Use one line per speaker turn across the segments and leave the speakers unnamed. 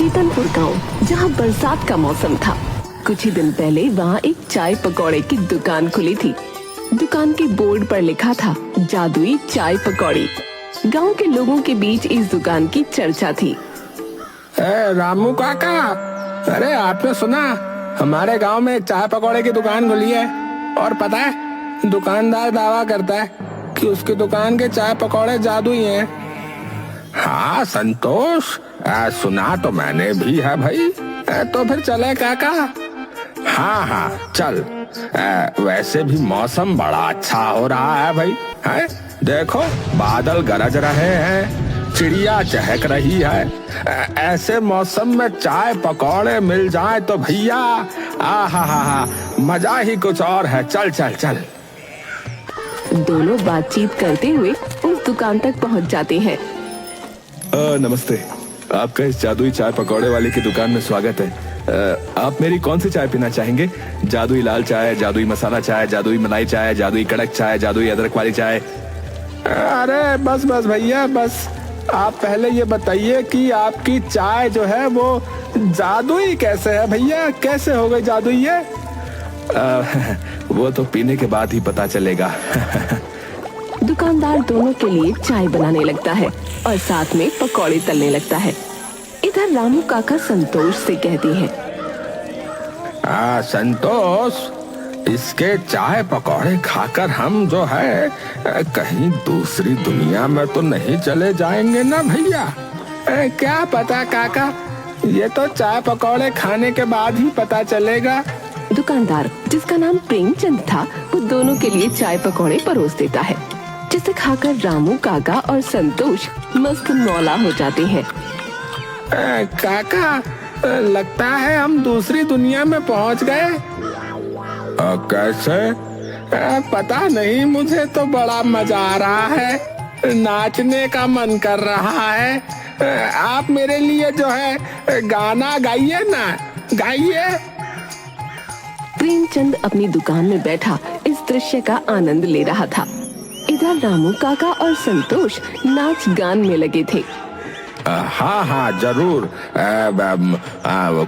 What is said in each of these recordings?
चेतनपुर गांव, जहां बरसात का मौसम था। कुछ ही दिन पहले वहां एक चाय पकौड़े की दुकान खुली थी। दुकान के बोर्ड पर लिखा था जादुई चाय पकौड़ी। गांव के लोगों के बीच इस दुकान की चर्चा थी।
रामू काका, अरे आपने सुना हमारे गांव में एक चाय पकौड़े की दुकान खुली है, और पता है दुकानदार दावा करता है कि उसकी दुकान के चाय पकौड़े जादुई हैं। हाँ संतोष, सुना तो मैंने भी है भाई। तो फिर चले काका? हाँ हाँ चल। वैसे भी मौसम बड़ा अच्छा हो रहा है भाई। है देखो, बादल गरज रहे हैं, चिड़िया चहक रही है। ऐसे मौसम में चाय पकौड़े मिल जाए तो भैया हा मजा ही कुछ और है। चल चल चल।
दोनों बातचीत करते हुए उस दुकान तक पहुंच जाते हैं।
नमस्ते, आपका इस जादुई चाय पकौड़े वाले की दुकान में स्वागत है। आप मेरी कौन सी चाय पीना चाहेंगे? जादुई लाल चाय, जादुई मसाला चाय, जादुई मलाई चाय, जादुई कड़क चाय, जादुई अदरक वाली चाय?
अरे बस बस भैया बस, आप पहले ये बताइए कि आपकी चाय जो है वो जादुई कैसे है भैया? कैसे हो गई जादुई ये?
वो तो पीने के बाद ही पता चलेगा।
दुकानदार दोनों के लिए चाय बनाने लगता है और साथ में पकौड़े तलने लगता है। इधर रामू काका संतोष से कहते हैं,
संतोष, इसके चाय पकौड़े खाकर हम जो है कहीं दूसरी दुनिया में तो नहीं चले जाएंगे ना भैया? क्या पता काका, ये तो चाय पकौड़े खाने के बाद ही पता चलेगा।
दुकानदार, जिसका नाम प्रेमचंद था, वो दोनों के लिए चाय पकौड़े परोस देता है, जिसे खाकर रामू काका और संतोष मस्त मौला हो जाते हैं।
काका, लगता है हम दूसरी दुनिया में पहुंच गए। कैसे? पता नहीं, मुझे तो बड़ा मजा आ रहा है, नाचने का मन कर रहा है। आप मेरे लिए जो है गाना गाइए ना, गाइए।
प्रेमचंद अपनी दुकान में बैठा इस दृश्य का आनंद ले रहा था। इधर रामू काका और संतोष नाच गान में लगे थे।
हाँ जरूर।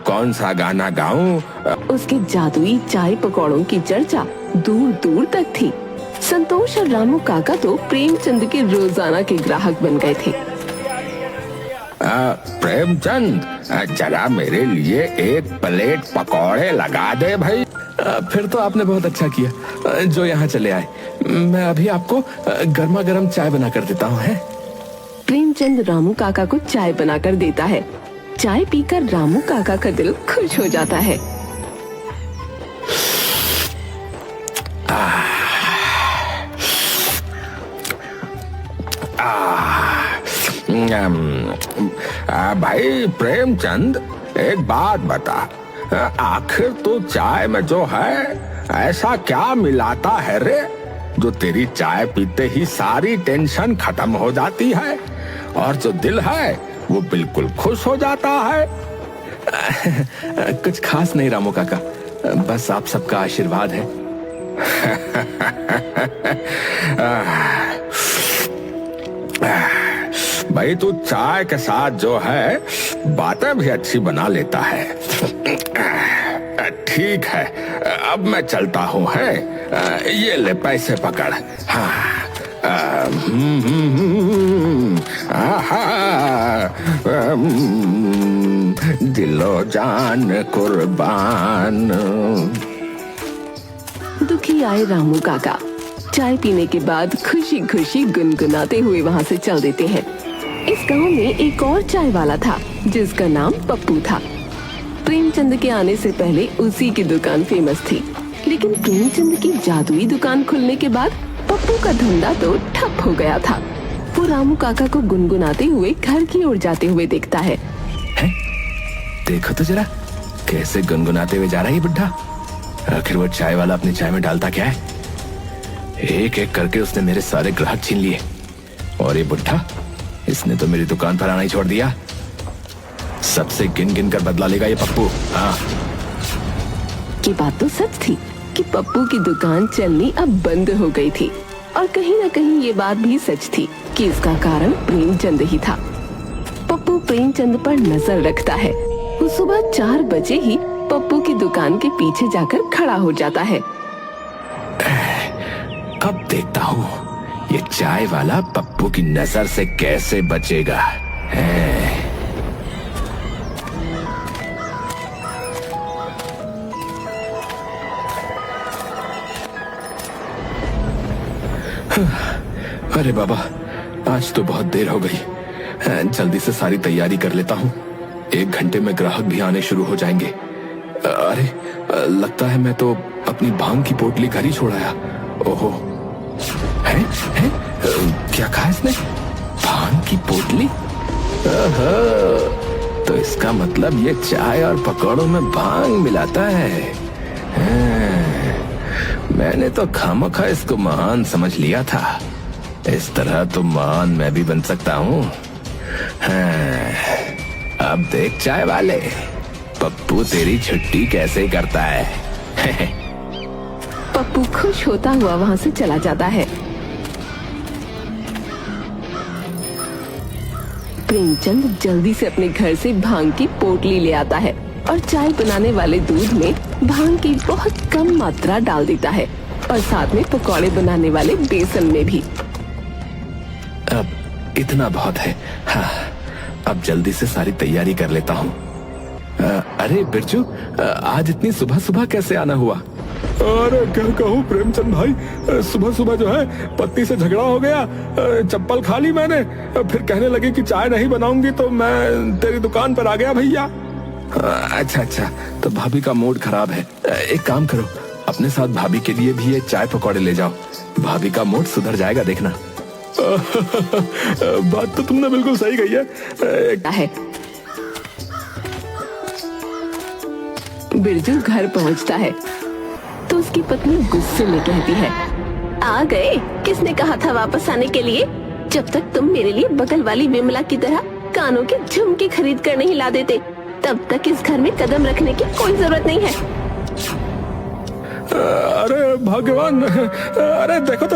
कौन सा गाना गाऊं?
उसके जादुई चाय पकौड़ों की चर्चा दूर दूर तक थी। संतोष और रामू काका तो प्रेमचंद के रोजाना के ग्राहक बन गए थे।
प्रेमचंद, जरा मेरे लिए एक प्लेट पकौड़े लगा दे भाई।
फिर तो आपने बहुत अच्छा किया जो यहाँ चले आए। मैं अभी आपको गर्मा गर्म चाय बना कर देता हूँ।
प्रेमचंद रामू काका को चाय बनाकर देता है। चाय पीकर रामू काका का दिल खुश हो जाता है।
भाई प्रेमचंद, एक बात बता, आखिर तो चाय में जो है ऐसा क्या मिलाता है रे, जो तेरी चाय पीते ही सारी टेंशन खत्म हो जाती है और जो दिल है वो बिल्कुल खुश हो जाता है?
कुछ खास नहीं रामू काका, बस आप सबका आशीर्वाद है।
भाई तू चाय के साथ जो है बातें भी अच्छी बना लेता है। ठीक है, अब मैं चलता हूँ। है ये ले पैसे पकड़। दिलो जान कुर्बान।
दुखी आए रामू काका चाय पीने के बाद खुशी खुशी गुनगुनाते हुए वहाँ से चल देते हैं। इस गांव में एक और चाय वाला था, जिसका नाम पप्पू था। प्रेमचंद के आने से पहले उसी की दुकान फेमस थी, लेकिन प्रेमचंद की जादुई दुकान खुलने के बाद पप्पू का धंधा तो ठप हो गया था। वो रामू काका को गुनगुनाते हुए घर की ओर जाते हुए देखता है।
देखो तो जरा कैसे गुनगुनाते हुए जा रहा है ये बुड्ढा। आखिर वो चाय वाला अपनी चाय में डालता क्या है? एक एक करके उसने मेरे सारे ग्राहक छीन लिए, और ये बुड्ढा, इसने तो मेरी दुकान पर आना ही छोड़ दिया। सबसे गिन गिन कर बदला लेगा ये पप्पू। हाँ,
की बात तो सच थी कि पप्पू की दुकान चलनी अब बंद हो गई थी, और कहीं न कहीं ये बात भी सच थी कि इसका कारण प्रेमचंद ही था। पप्पू प्रेमचंद पर नजर रखता है। वो सुबह 4 बजे ही पप्पू की दुकान के पीछे जाकर खड़ा हो जाता है।
अब देखता हूँ ये चाय वाला पप्पू की नजर से कैसे बचेगा। अरे बाबा, आज तो बहुत देर हो गई। जल्दी से सारी तैयारी कर लेता हूँ। 1 घंटे में ग्राहक भी आने शुरू हो जाएंगे। अरे लगता है मैं तो अपनी भांग की पोटली घर ही छोड़ आया। ओहो, है? क्या कहा इसने? भांग की पोटली? तो इसका मतलब ये चाय और पकौड़ों में भांग मिलाता है। मैंने तो खामखा इसको महान समझ लिया था। इस तरह तो महान मैं भी बन सकता हूँ। अब देख चाय वाले, पप्पू तेरी छुट्टी कैसे करता है।
पप्पू खुश होता हुआ वहाँ से चला जाता है। प्रेमचंद जल्दी से अपने घर से भांग की पोटली ले आता है और चाय बनाने वाले दूध में भांग की बहुत कम मात्रा डाल देता है और साथ में पकौड़े बनाने वाले बेसन में भी।
अब इतना बहुत है। हाँ, अब जल्दी से सारी तैयारी कर लेता हूँ। अरे बिरजू, आज इतनी सुबह सुबह कैसे आना हुआ?
अरे क्या कहूँ प्रेमचंद भाई, सुबह सुबह जो है पत्नी से झगड़ा हो गया। चप्पल खा ली मैंने, फिर कहने लगी कि चाय नहीं बनाऊंगी तो मैं तेरी दुकान पर आ गया भैया।
अच्छा, तो भाभी का मूड खराब है। एक काम करो, अपने साथ भाभी के लिए भी ये चाय पकौड़े ले जाओ। भाभी का मूड सुधर जाएगा, देखना।
बात तो तुमने बिल्कुल सही कही है।
बिरजू घर पहुंचता है तो उसकी पत्नी गुस्से में कहती है, आ गए? किसने कहा था वापस आने के लिए? जब तक तुम मेरे लिए बगल वाली विमला की तरह कानों के झुमके खरीद कर नहीं ला देते, तब तक इस घर में कदम रखने की कोई जरूरत नहीं है।
अरे भगवान, अरे देखो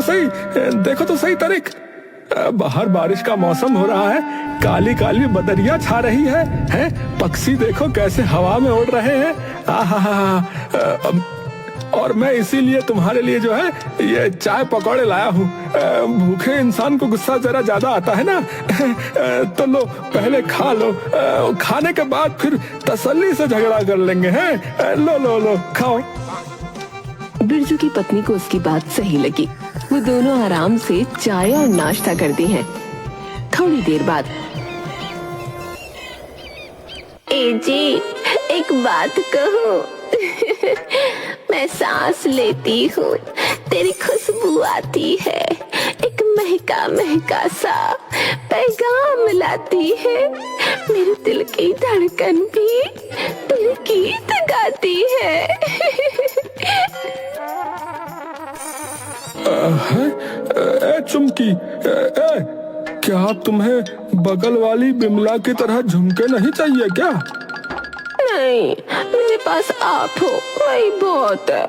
तो सही तारीख। बाहर बारिश का मौसम हो रहा है, काली काली बदरिया छा रही है? पक्षी देखो कैसे हवा में उड़ रहे हैं। और मैं इसीलिए तुम्हारे लिए जो है ये चाय पकौड़े लाया हूँ। भूखे इंसान को गुस्सा जरा ज्यादा आता है ना। तो लो, पहले खा लो, खाने के बाद फिर तसल्ली से झगड़ा कर लेंगे। हैं? लो खाओ।
बिरजू की पत्नी को उसकी बात सही लगी। वो दोनों आराम से चाय और नाश्ता करते हैं। थोड़ी देर बाद, ए जी, एक बात कहूं? मैं सांस लेती हूँ, तेरी खुशबू आती है, एक महका महका सा पैगाम लाती है। मेरे दिल की धड़कन भी तेरे गीत गाती है।
चुमकी, क्या तुम्हें बगल वाली बिमला की तरह झुमके नहीं चाहिए क्या?
नहीं, मेरे पास आप हो, वही बहुत है।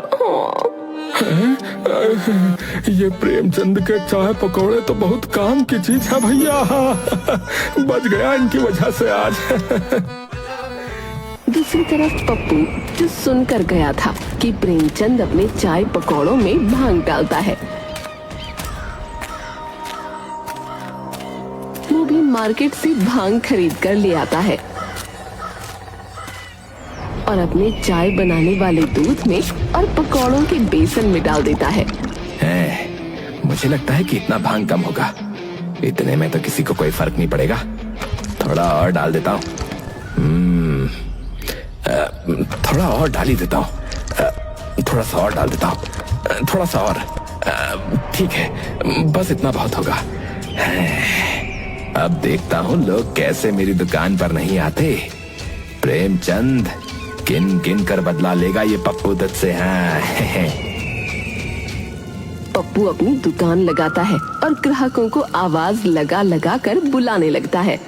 ये प्रेमचंद के चाय पकौड़े तो बहुत काम की चीज है भैया। बच गया इनकी वजह से आज।
दूसरी तरफ पप्पू जो सुनकर गया था कि प्रेमचंद अपने चाय पकौड़ों में भांग डालता है, वो भी मार्केट से भांग खरीद कर ले आता है और अपने चाय बनाने वाले दूध में और पकौड़ों के बेसन में डाल देता है।
मुझे लगता है कि इतना भांग कम होगा। इतने में तो किसी को कोई फर्क नहीं पड़ेगा। थोड़ा और डाल देता हूँ। थोड़ा और डाल ही देता हूँ। थोड़ा सा और डाल देता हूँ। थोड़ा सा और। ठीक है, बस इतना बहुत होगा। अब देखता हूँ लोग कैसे मेरी दुकान पर नहीं आते। प्रेमचंद किन किन कर बदला लेगा ये पप्पू दत्त से। हाँ।
पप्पू अपनी दुकान लगाता है और ग्राहकों को आवाज लगा लगा कर बुलाने लगता है।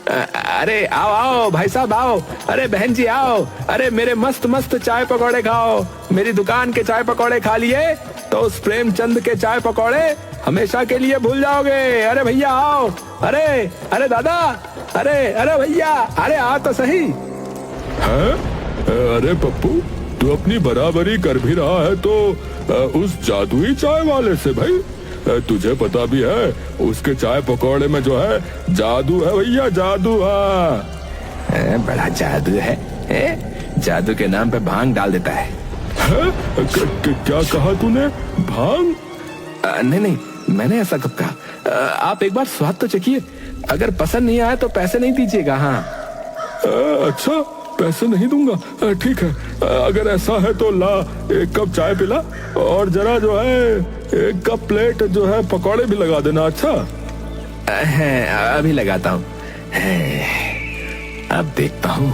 अरे आओ भाई साहब आओ। अरे बहन जी आओ। अरे मेरे मस्त मस्त चाय पकौड़े खाओ। मेरी दुकान के चाय पकौड़े खा लिए तो उस प्रेमचंद के चाय पकौड़े
हमेशा के लिए भूल जाओगे। अरे भैया आओ, अरे अरे दादा, अरे अरे भैया, अरे आ तो सही।
हैं? अरे पप्पू, तू अपनी बराबरी कर भी रहा है तो उस जादुई चाय वाले से भाई। तुझे पता भी है उसके चाय पकौड़े में जो है जादू है भैया, जादू। हाँ,
बड़ा जादू है। जादू के नाम पे भांग डाल देता है।
क्या कहा तूने? भांग?
नहीं नहीं, मैंने ऐसा कब कहा? आप एक बार स्वाद तो चखिए, अगर पसंद नहीं आया तो पैसे नहीं दीजिएगा। हाँ
अच्छा, पैसे नहीं दूंगा, ठीक है। अगर ऐसा है तो ला एक कप चाय पिला और जरा जो है एक कप प्लेट जो है पकौड़े भी लगा देना। अच्छा
अभी लगाता हूँ। अब देखता हूँ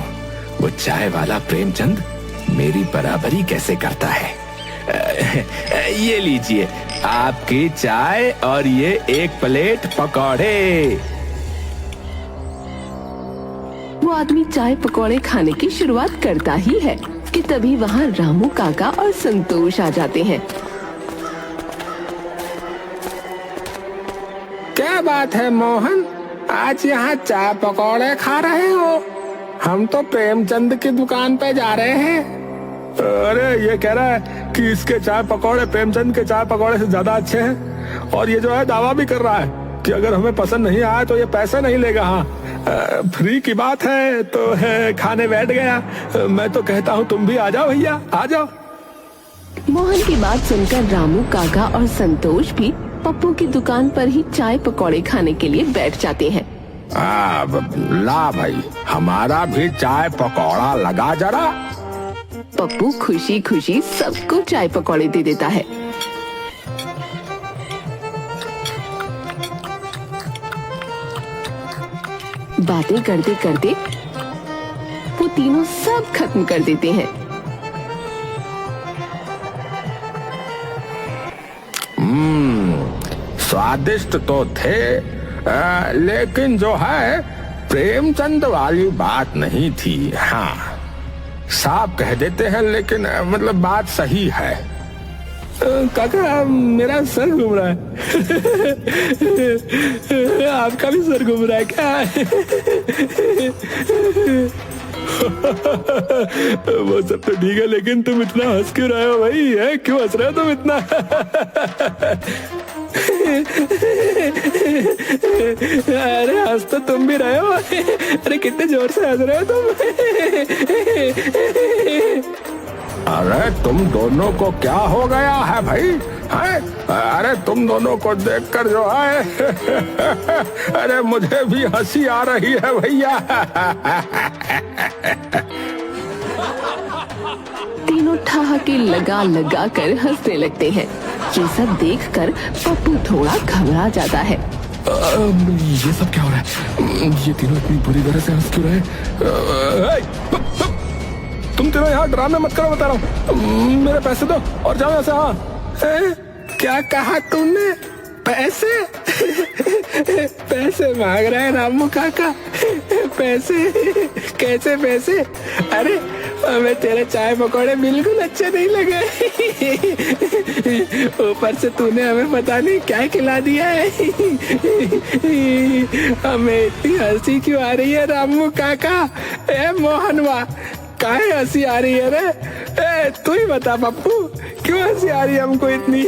वो चाय वाला प्रेमचंद मेरी बराबरी कैसे करता है। ये लीजिए आपकी चाय और ये एक प्लेट पकौड़े।
वो आदमी चाय पकौड़े खाने की शुरुआत करता ही है कि तभी वहाँ रामू काका और संतोष आ जाते हैं।
क्या बात है मोहन, आज यहाँ चाय पकौड़े खा रहे हो? हम तो प्रेमचंद की दुकान पे जा रहे हैं।
अरे ये कह रहा है कि इसके चाय पकौड़े प्रेमचंद के चाय पकौड़े से ज्यादा अच्छे हैं, और ये जो है दावा भी कर रहा है कि अगर हमें पसंद नहीं आया तो ये पैसे नहीं लेगा। हाँ, फ्री की बात है तो है, खाने बैठ गया। मैं तो कहता हूँ तुम भी आ जाओ भैया, आ जाओ।
मोहन की बात सुनकर रामू काका और संतोष भी पप्पू की दुकान पर ही चाय पकौड़े खाने के लिए बैठ जाते हैं।
ला भाई, हमारा भी चाय पकौड़ा लगा जरा।
पप्पू खुशी खुशी सबको चाय पकौड़े दे देता है। बातें करते करते वो तीनों सब खत्म कर देते हैं।
स्वादिष्ट तो थे, लेकिन जो है प्रेमचंद वाली बात नहीं थी। हाँ, साफ कह देते हैं, लेकिन मतलब बात सही है।
काका मेरा सर घूम रहा है। आपका भी सर घूम रहा है क्या? वो सब तो ठीक है, लेकिन तुम इतना हंस क्यों रहे हो भाई? है क्यों हंस रहे हो तुम इतना? अरे हंस तो तुम भी रहे हो। अरे कितने जोर से हंस रहे हो तुम?
अरे तुम दोनों को क्या हो गया है भाई? है? अरे तुम दोनों को देखकर जो है अरे मुझे भी हंसी आ रही है भैया।
तीनों ठहाके लगा लगा कर हंसने लगते हैं। ये सब देखकर पप्पू थोड़ा घबरा जाता है।
ये सब क्या हो रहा है? ये तीनों इतनी बुरी तरह से हंस क्यों रहे हैं? तुम तीनों यहाँ ड्रामे मत करो, बता रहा हूँ। मेरे पैसे दो और जाओ यहाँ से। हाँ,
क्या कहा तुमने? पैसे? पैसे मांग रहे हैं रामू काका? पैसे? कैसे पैसे? अरे हमें तेरे चाय पकौड़े बिल्कुल अच्छे नहीं लगे। ऊपर से तूने हमें पता नहीं क्या खिला दिया है। हमें इतनी हंसी क्यों आ रही है रामू काका? ए मोहनवा, काहे हंसी आ रही है रे? तू ही बता पप्पू, क्यों हंसी आ रही है हमको इतनी?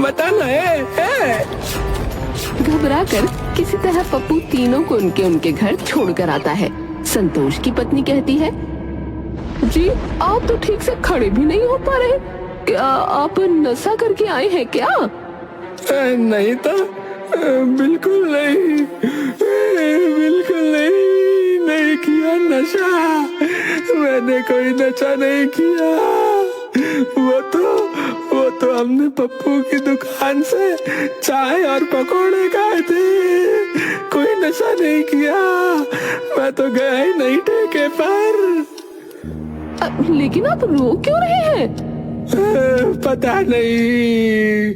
बता ना।
घबरा कर किसी तरह पप्पू तीनों को उनके घर छोड़कर आता है। संतोष की पत्नी कहती है, जी आप तो ठीक से खड़े भी नहीं हो पा रहे, क्या आप नशा करके आए हैं क्या?
नहीं तो, बिल्कुल नहीं, बिल्कुल नहीं किया नशा। मैंने कोई नशा नहीं किया। वो तो हमने पप्पू की दुकान से चाय और पकोड़े खाए थे, कोई नशा नहीं किया। मैं तो गया ही नहीं ठेके पर।
लेकिन आप रो क्यों रहे हैं?
पता नहीं,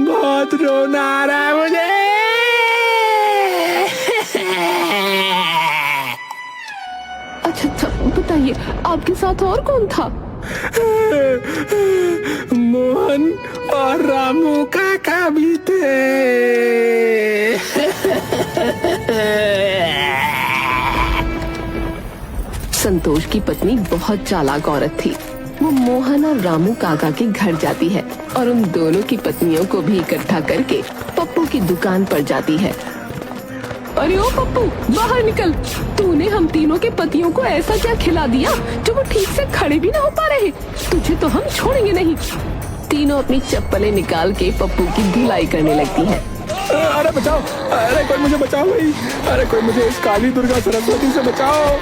बहुत रोना आ रहा है मुझे।
अच्छा, बताइए आपके साथ और कौन था?
मोहन और रामू काका भी थे।
संतोष की पत्नी बहुत चालाक औरत थी। वो मोहन और रामू काका के घर जाती है और उन दोनों की पत्नियों को भी इकट्ठा करके पप्पू की दुकान पर जाती है। अरे ओ पप्पू, बाहर निकल। तूने हम तीनों के पतियों को ऐसा क्या खिला दिया जो वो ठीक से खड़े भी ना हो पा रहे। तुझे तो हम छोड़ेंगे नहीं। तीनों अपनी चप्पलें निकाल के पप्पू की धुलाई करने लगती हैं।
अरे बचाओ, अरे कोई मुझे बचाओ भाई, अरे कोई मुझे इस काली दुर्गा सरस्वती से बचाओ।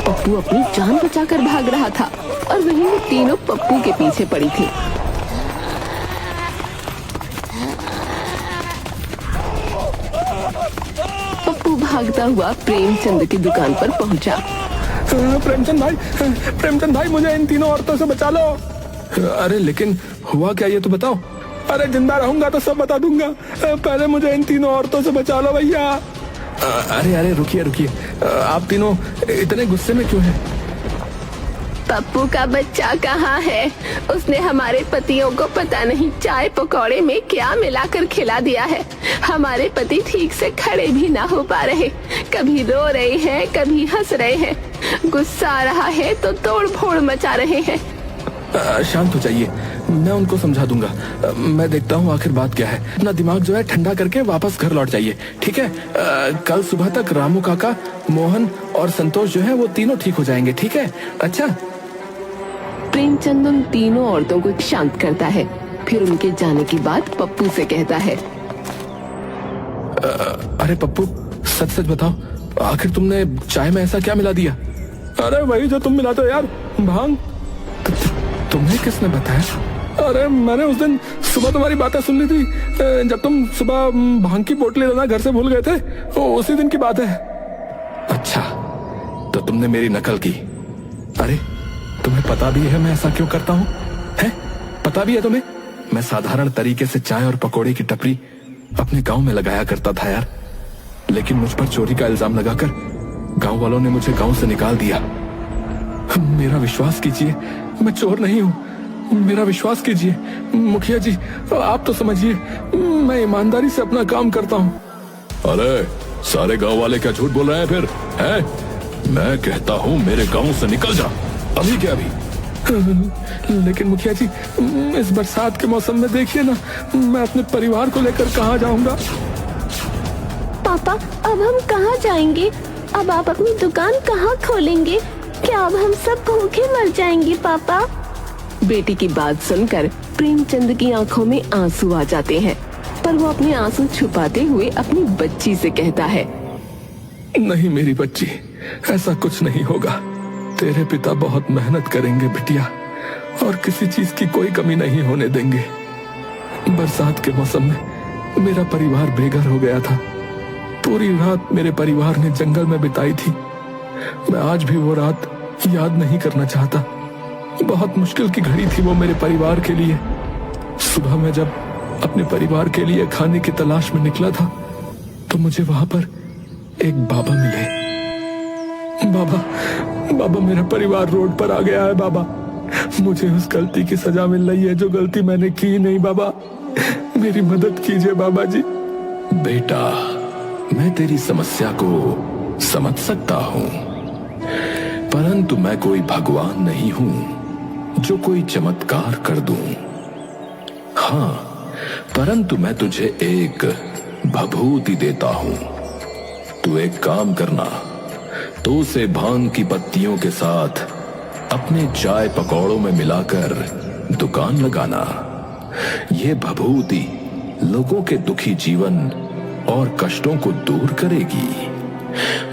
पप्पू अपनी जान बचाकर भाग रहा था और वहीं वो तीनों पप्पू के पीछे पड़ी थी। पप्पू भागता हुआ प्रेमचंद की दुकान पर पहुंचा।
प्रेमचंद भाई मुझे इन तीनों औरतों से बचा लो।
अरे लेकिन हुआ क्या ये तो बताओ।
अरे जिंदा रहूंगा तो सब बता दूंगा, पहले मुझे इन तीनों औरतों से बचा लो भैया।
अरे अरे रुकिए रुकिए, आप तीनों इतने गुस्से में क्यों हैं?
पप्पू का बच्चा कहाँ है? उसने हमारे पतियों को पता नहीं चाय पकौड़े में क्या मिलाकर खिला दिया है। हमारे पति ठीक से खड़े भी ना हो पा रहे, कभी रो रहे हैं, कभी हंस रहे हैं। गुस्सा आ रहा है तो तोड़ फोड़ मचा रहे हैं।
शांत हो जाइए, मैं उनको समझा दूंगा। मैं देखता हूँ आखिर बात क्या है। अपना दिमाग जो है ठंडा करके वापस घर लौट जाइए, ठीक है? कल सुबह तक रामू काका, मोहन और संतोष जो है वो तीनों ठीक हो जाएंगे, ठीक है? अच्छा।
प्रेमचंद उन तीनों औरतों को शांत करता है, फिर उनके जाने की बात पप्पू से कहता है।
अरे पप्पू, सच सच बताओ, आखिर तुमने चाय में ऐसा क्या मिला दिया?
अरे वही जो तुम मिलाते हो यार, भांग।
तुम्हें किसने बताया?
अरे मैंने उस दिन सुबह तुम्हारी बातें सुन ली थी, जब तुम सुबह भांग की बोतलें लेना घर से भूल गए थे, उसी दिन की बात है।
अच्छा, तो तुमने मेरी नकल की। अरे तुम्हें पता भी है मैं ऐसा क्यों करता हूँ? है पता भी है तुम्हें? मैं साधारण तरीके से चाय और पकौड़े की टपरी अपने गांव में लगाया करता था यार, लेकिन मुझ पर चोरी का इल्जाम लगाकर गांव वालों ने मुझे गांव से निकाल दिया। मेरा विश्वास कीजिए, मैं चोर नहीं हूँ, मेरा विश्वास कीजिए। मुखिया जी आप तो समझिए, मैं ईमानदारी से अपना काम करता हूँ।
अरे सारे गांव वाले क्या झूठ बोल रहे हैं फिर? हैं? मैं कहता हूँ मेरे गांव से निकल जा, अभी क्या अभी।
लेकिन मुखिया जी, इस बरसात के मौसम में देखिए ना, मैं अपने परिवार को लेकर कहाँ जाऊंगा?
पापा अब हम कहाँ जाएंगे? अब आप अपनी दुकान कहाँ खोलेंगे? क्या अब हम सब भूखे मर जाएंगे पापा?
बेटी की बात सुनकर प्रेमचंद की आंखों में आंसू आ जाते हैं, पर वो अपने आंसू छुपाते हुए अपनी बच्ची से कहता है।
नहीं मेरी बच्ची, ऐसा कुछ नहीं होगा। तेरे पिता बहुत मेहनत करेंगे बिटिया, और किसी चीज की कोई कमी नहीं होने देंगे। बरसात के मौसम में मेरा परिवार बेघर हो गया था। पूरी रात मेरे परिवार ने जंगल में बिताई थी। मैं आज भी वो रात याद नहीं करना चाहता। बहुत मुश्किल की घड़ी थी वो मेरे परिवार के लिए। सुबह में जब अपने परिवार के लिए खाने की तलाश में निकला था, तो मुझे वहां पर एक बाबा मिले। बाबा मेरा परिवार रोड पर आ गया है बाबा। मुझे उस गलती की सजा मिल रही है जो गलती मैंने की नहीं। बाबा मेरी मदद कीजिए बाबा जी। बेटा मैं तेरी समस्या को समझ सकता हूँ, परंतु मैं कोई भगवान नहीं हूँ जो कोई चमत्कार कर दूं। हाँ, परंतु मैं तुझे एक भभूति देता हूँ। तू एक काम करना, तो उसे भांग की पत्तियों के साथ अपने चाय पकौड़ों में मिलाकर दुकान लगाना। ये भभूति लोगों के दुखी जीवन और कष्टों को दूर करेगी।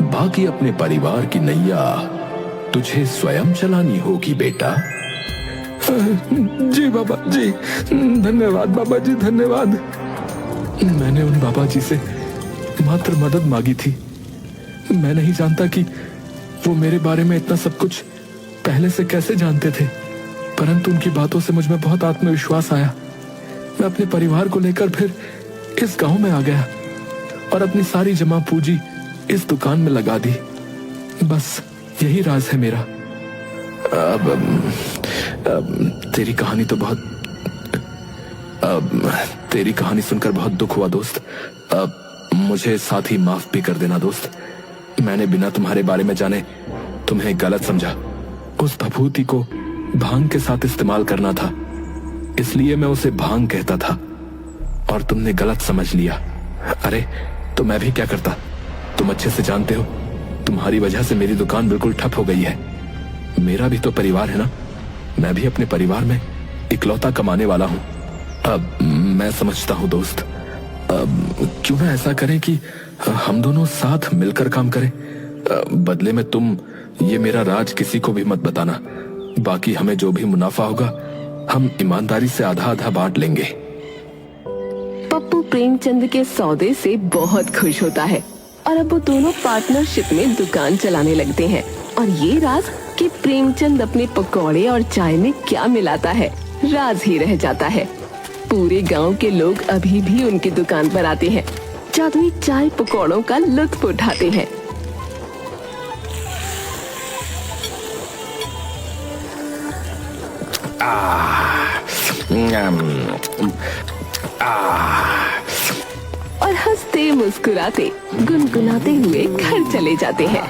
बाकी अपने परिवार की नैया तुझे स्वयं चलानी होगी बेटा।
जी बाबा जी, धन्यवाद बाबा जी, धन्यवाद।
मैंने उन बाबा जी से मात्र मदद मांगी थी। मैं नहीं जानता कि वो मेरे बारे में इतना सब कुछ पहले से कैसे जानते थे, परंतु उनकी बातों से मुझ में बहुत आत्मविश्वास आया। मैं अपने परिवार को लेकर फिर इस गांव में आ गया और अपनी सारी जमा पूंजी इस दुकान में लगा दी। बस यही राज है मेरा। तेरी कहानी तो बहुत तेरी कहानी सुनकर बहुत दुख हुआ दोस्त। मुझे साथ ही माफ भी कर देना दोस्त। मैंने बिना तुम्हारे बारे में जाने तुम्हें गलत समझा। उस भभूति को भांग के साथ इस्तेमाल करना था, इसलिए मैं उसे भांग कहता था और तुमने गलत समझ लिया। अरे तो मैं भी क्या करता, तुम अच्छे से जानते हो तुम्हारी वजह से मेरी दुकान बिल्कुल ठप हो गई है। मेरा भी तो परिवार है ना, मैं भी अपने परिवार में इकलौता कमाने वाला हूं। अब मैं समझता हूं दोस्त, क्यों ना ऐसा करें कि हम दोनों साथ मिलकर काम करें। बदले में तुम ये मेरा राज किसी को भी मत बताना। बाकी हमें जो भी मुनाफा होगा हम ईमानदारी से आधा आधा बांट लेंगे।
पप्पू प्रेमचंद के सौदे से बहुत खुश होता है और अब वो दोनों पार्टनरशिप में दुकान चलाने लगते हैं। और ये राज कि प्रेमचंद अपने पकौड़े और चाय में क्या मिलाता है, राज ही रह जाता है। पूरे गांव के लोग अभी भी उनकी दुकान पर आते हैं, जादुई चाय पकौड़ों का लुत्फ उठाते हैं। और हंसते मुस्कुराते गुनगुनाते हुए घर चले जाते हैं।